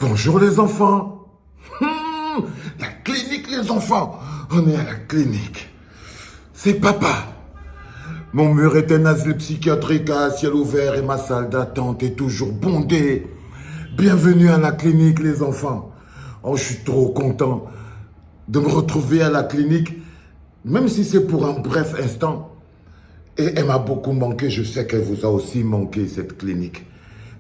Bonjour les enfants. La clinique les enfants. On est à la clinique. C'est papa. Mon mur est un asile psychiatrique à ciel ouvert et ma salle d'attente est toujours bondée. Bienvenue à la clinique les enfants. Oh, je suis trop content de me retrouver à la clinique, même si c'est pour un bref instant. Et elle m'a beaucoup manqué, je sais qu'elle vous a aussi manqué cette clinique.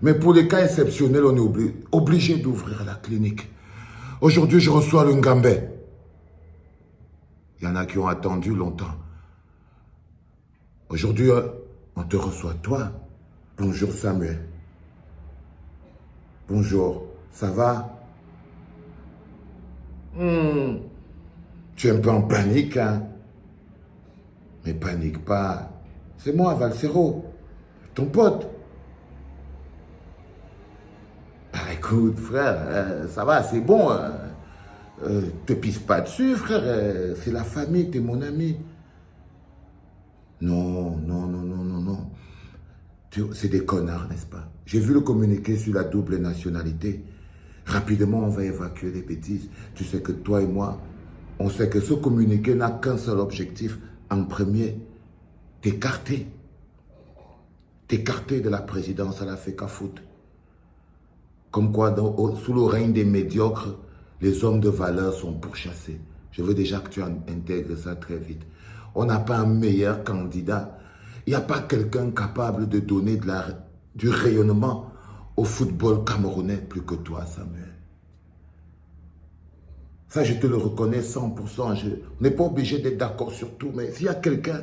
Mais pour les cas exceptionnels, on est obligé d'ouvrir la clinique. Aujourd'hui, je reçois le Ngambé. Il y en a qui ont attendu longtemps. Aujourd'hui, on te reçoit toi. Bonjour Samuel. Bonjour, ça va? Tu es un peu en panique, hein? Mais panique pas. C'est moi, Valsero, ton pote. Bah écoute, frère, ça va, c'est bon. Te pisse pas dessus, frère. C'est la famille, t'es mon ami. Non, non, non, non, non, non. C'est des connards, n'est-ce pas? J'ai vu le communiqué sur la double nationalité. Rapidement, on va évacuer les bêtises. Tu sais que toi et moi, on sait que ce communiqué n'a qu'un seul objectif. En premier, t'écarter. T'écarter de la présidence à la FECAFOOT. Comme quoi, sous le règne des médiocres, les hommes de valeur sont pourchassés. Je veux déjà que tu intègres ça très vite. On n'a pas un meilleur candidat. Il n'y a pas quelqu'un capable de donner du rayonnement au football camerounais plus que toi, Samuel. Ça, je te le reconnais 100%. On n'est pas obligé d'être d'accord sur tout, mais s'il y a quelqu'un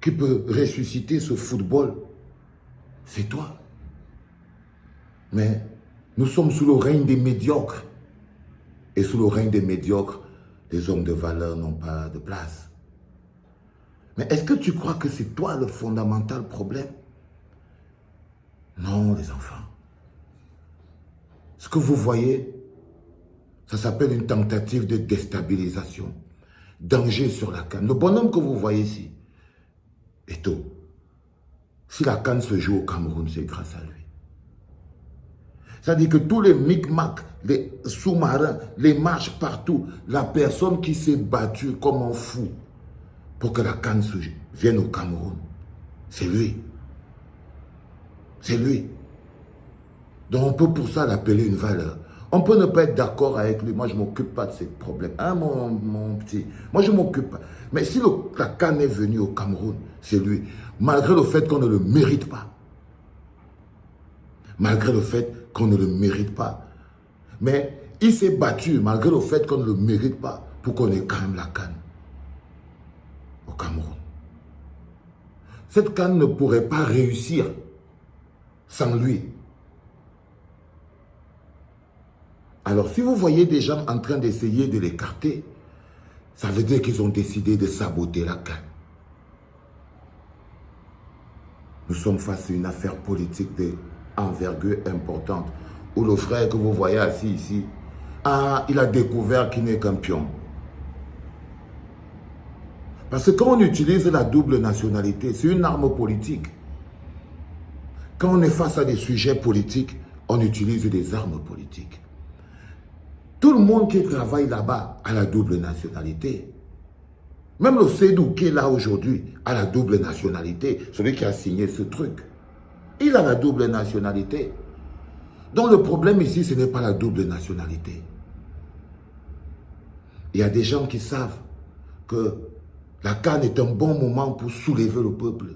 qui peut ressusciter ce football, c'est toi. Mais nous sommes sous le règne des médiocres. Et sous le règne des médiocres, les hommes de valeur n'ont pas de place. Mais est-ce que tu crois que c'est toi le fondamental problème? Non, les enfants. Ce que vous voyez, ça s'appelle une tentative de déstabilisation. Danger sur la CAN. Le bonhomme que vous voyez ici, Eto'o, si la CAN se joue au Cameroun, c'est grâce à lui. C'est-à-dire que tous les micmacs, les sous-marins, les marches partout, la personne qui s'est battue comme un fou pour que la CAN vienne au Cameroun, c'est lui. C'est lui. Donc on peut pour ça l'appeler une valeur. On peut ne pas être d'accord avec lui. Moi, je ne m'occupe pas de ces problèmes. Hein, mon petit? Moi, je ne m'occupe pas. Mais si la CAN est venue au Cameroun, c'est lui. Malgré le fait qu'on ne le mérite pas. Malgré le fait qu'on ne le mérite pas. Mais il s'est battu, malgré le fait qu'on ne le mérite pas, pour qu'on ait quand même la CAN au Cameroun. Cette CAN ne pourrait pas réussir sans lui. Alors, si vous voyez des gens en train d'essayer de l'écarter, ça veut dire qu'ils ont décidé de saboter la CAN. Nous sommes face à une affaire politique d'envergure importante, où le frère que vous voyez assis ici, il a découvert qu'il n'est qu'un pion. Parce que quand on utilise la double nationalité, c'est une arme politique. Quand on est face à des sujets politiques, on utilise des armes politiques. Tout le monde qui travaille là-bas a la double nationalité. Même le Sédou qui est là aujourd'hui a la double nationalité. Celui qui a signé ce truc. Il a la double nationalité. Donc le problème ici, ce n'est pas la double nationalité. Il y a des gens qui savent que la CAN est un bon moment pour soulever le peuple.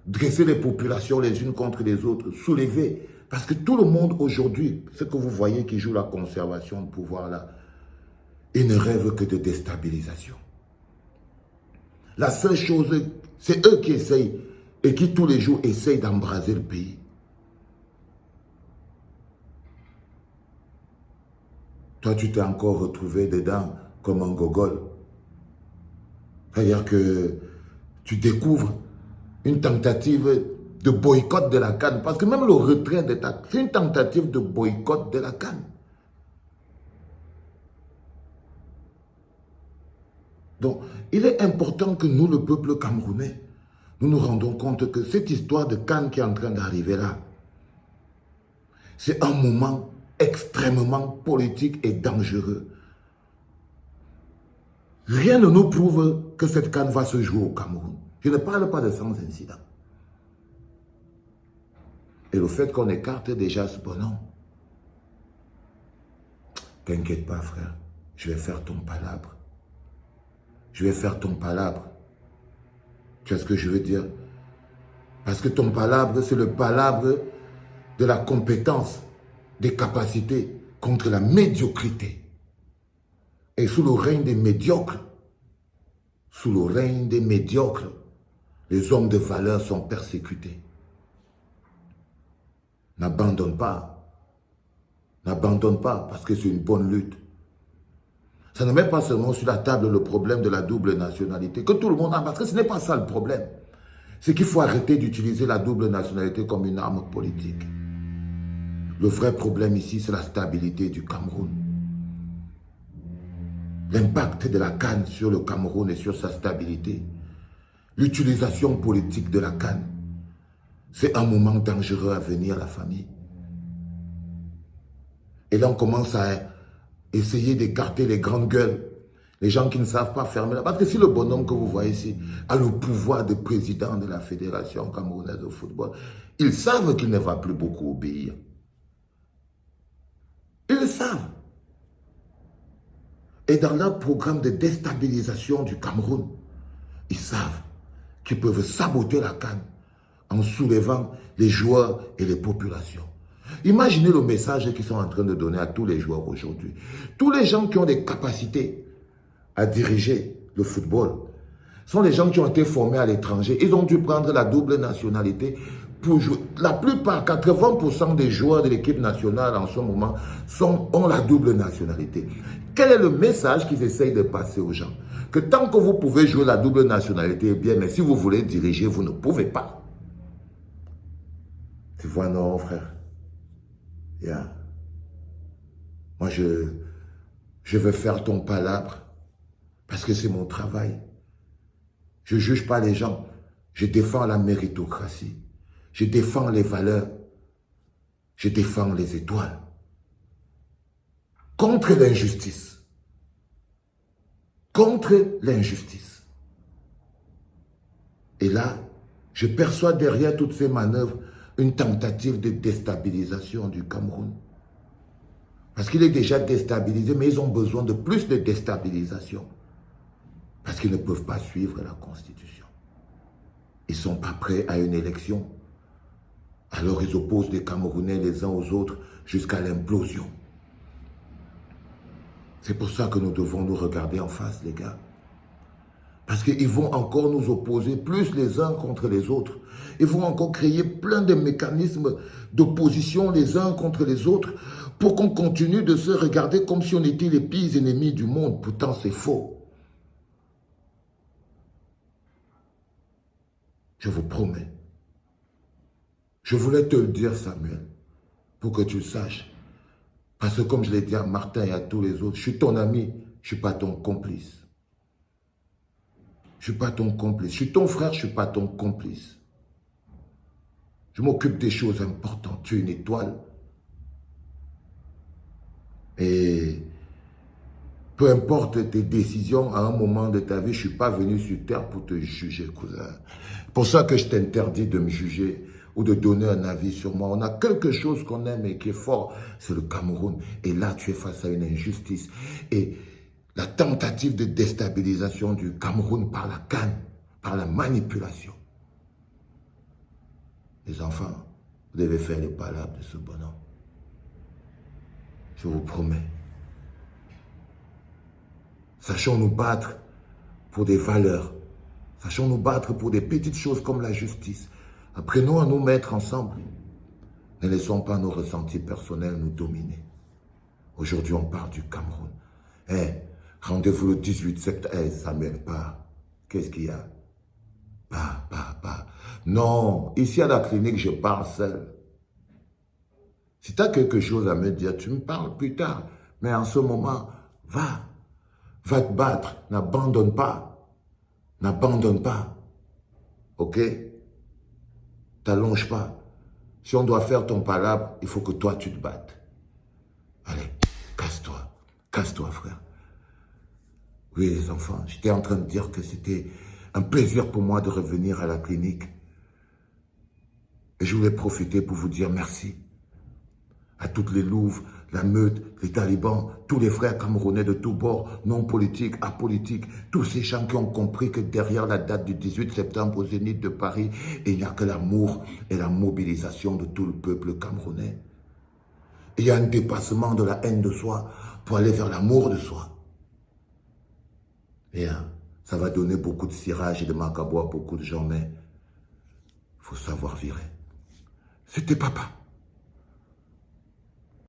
Dresser les populations les unes contre les autres. Soulever. Parce que tout le monde aujourd'hui, ce que vous voyez qui joue la conservation de pouvoir là, ils ne rêvent que de déstabilisation. La seule chose, c'est eux qui essayent et qui tous les jours essayent d'embraser le pays. Toi, tu t'es encore retrouvé dedans comme un gogol. C'est-à-dire que tu découvres une tentative de boycott de la CAN. Parce que même le retrait de c'est une tentative de boycott de la CAN. Donc, il est important que nous, le peuple camerounais, nous nous rendons compte que cette histoire de CAN qui est en train d'arriver là, c'est un moment extrêmement extrêmement politique et dangereux. Rien ne nous prouve que cette CAN va se jouer au Cameroun. Je ne parle pas de sans incident. Et le fait qu'on écarte déjà ce bonhomme, t'inquiète pas frère, je vais faire ton palabre. Je vais faire ton palabre. Tu vois ce que je veux dire? Parce que ton palabre, c'est le palabre de la compétence, des capacités contre la médiocrité. Et sous le règne des médiocres, les hommes de valeur sont persécutés. N'abandonne pas. N'abandonne pas parce que c'est une bonne lutte. Ça ne met pas seulement sur la table le problème de la double nationalité, que tout le monde a, parce que ce n'est pas ça le problème. C'est qu'il faut arrêter d'utiliser la double nationalité comme une arme politique. Le vrai problème ici, c'est la stabilité du Cameroun. L'impact de la CAN sur le Cameroun et sur sa stabilité. L'utilisation politique de la CAN. C'est un moment dangereux à venir, la famille. Et là, on commence à essayer d'écarter les grandes gueules. Les gens qui ne savent pas fermer la... Parce que si le bonhomme que vous voyez ici a le pouvoir de président de la Fédération camerounaise de football, ils savent qu'il ne va plus beaucoup obéir. Ils le savent. Et dans leur programme de déstabilisation du Cameroun, ils savent qu'ils peuvent saboter la CAN en soulevant les joueurs et les populations. Imaginez le message qu'ils sont en train de donner à tous les joueurs aujourd'hui. Tous les gens qui ont des capacités à diriger le football sont les gens qui ont été formés à l'étranger. Ils ont dû prendre la double nationalité pour jouer. La plupart, 80% des joueurs de l'équipe nationale en ce moment ont la double nationalité. Quel est le message qu'ils essayent de passer aux gens? Que tant que vous pouvez jouer la double nationalité, eh bien, mais si vous voulez diriger, vous ne pouvez pas. Tu vois, non, frère. Yeah. Moi, je veux faire ton palabre parce que c'est mon travail. Je ne juge pas les gens. Je défends la méritocratie. Je défends les valeurs. Je défends les étoiles. Contre l'injustice. Contre l'injustice. Et là, je perçois derrière toutes ces manœuvres une tentative de déstabilisation du Cameroun. Parce qu'il est déjà déstabilisé, mais ils ont besoin de plus de déstabilisation. Parce qu'ils ne peuvent pas suivre la Constitution. Ils ne sont pas prêts à une élection. Alors ils opposent les Camerounais les uns aux autres jusqu'à l'implosion. C'est pour ça que nous devons nous regarder en face, les gars. Parce qu'ils vont encore nous opposer plus les uns contre les autres. Ils vont encore créer plein de mécanismes d'opposition les uns contre les autres pour qu'on continue de se regarder comme si on était les pires ennemis du monde. Pourtant, c'est faux. Je vous promets. Je voulais te le dire, Samuel, pour que tu le saches. Parce que comme je l'ai dit à Martin et à tous les autres, je suis ton ami, je ne suis pas ton complice. Je ne suis pas ton complice. Je suis ton frère, je ne suis pas ton complice. Je m'occupe des choses importantes. Tu es une étoile. Et peu importe tes décisions, à un moment de ta vie, je ne suis pas venu sur terre pour te juger, cousin. C'est pour ça que je t'interdis de me juger ou de donner un avis sur moi. On a quelque chose qu'on aime et qui est fort, c'est le Cameroun. Et là, tu es face à une injustice. Et la tentative de déstabilisation du Cameroun par la CAN, par la manipulation. Les enfants, vous devez faire les palabres de ce bonhomme. Je vous promets. Sachons nous battre pour des valeurs. Sachons nous battre pour des petites choses comme la justice. Apprenons à nous mettre ensemble. Ne laissons pas nos ressentis personnels nous dominer. Aujourd'hui, on parle du Cameroun. Rendez-vous le 18 septembre. Samuel, pas. Qu'est-ce qu'il y a? Pas. Non, ici à la clinique, je parle seul. Si tu as quelque chose à me dire, tu me parles plus tard. Mais en ce moment, va te battre. N'abandonne pas. N'abandonne pas. Ok? T'allonges pas. Si on doit faire ton palabre, il faut que toi, tu te battes. Allez, casse-toi. Casse-toi, frère. Oui, les enfants, j'étais en train de dire que c'était un plaisir pour moi de revenir à la clinique. Et je voulais profiter pour vous dire merci à toutes les louves, la meute, les talibans, tous les frères camerounais de tous bords, non politiques, apolitiques, tous ces gens qui ont compris que derrière la date du 18 septembre au Zénith de Paris, il n'y a que l'amour et la mobilisation de tout le peuple camerounais. Il y a un dépassement de la haine de soi pour aller vers l'amour de soi. Et ça va donner beaucoup de cirage et de macabois à beaucoup de gens, mais il faut savoir virer. C'était papa.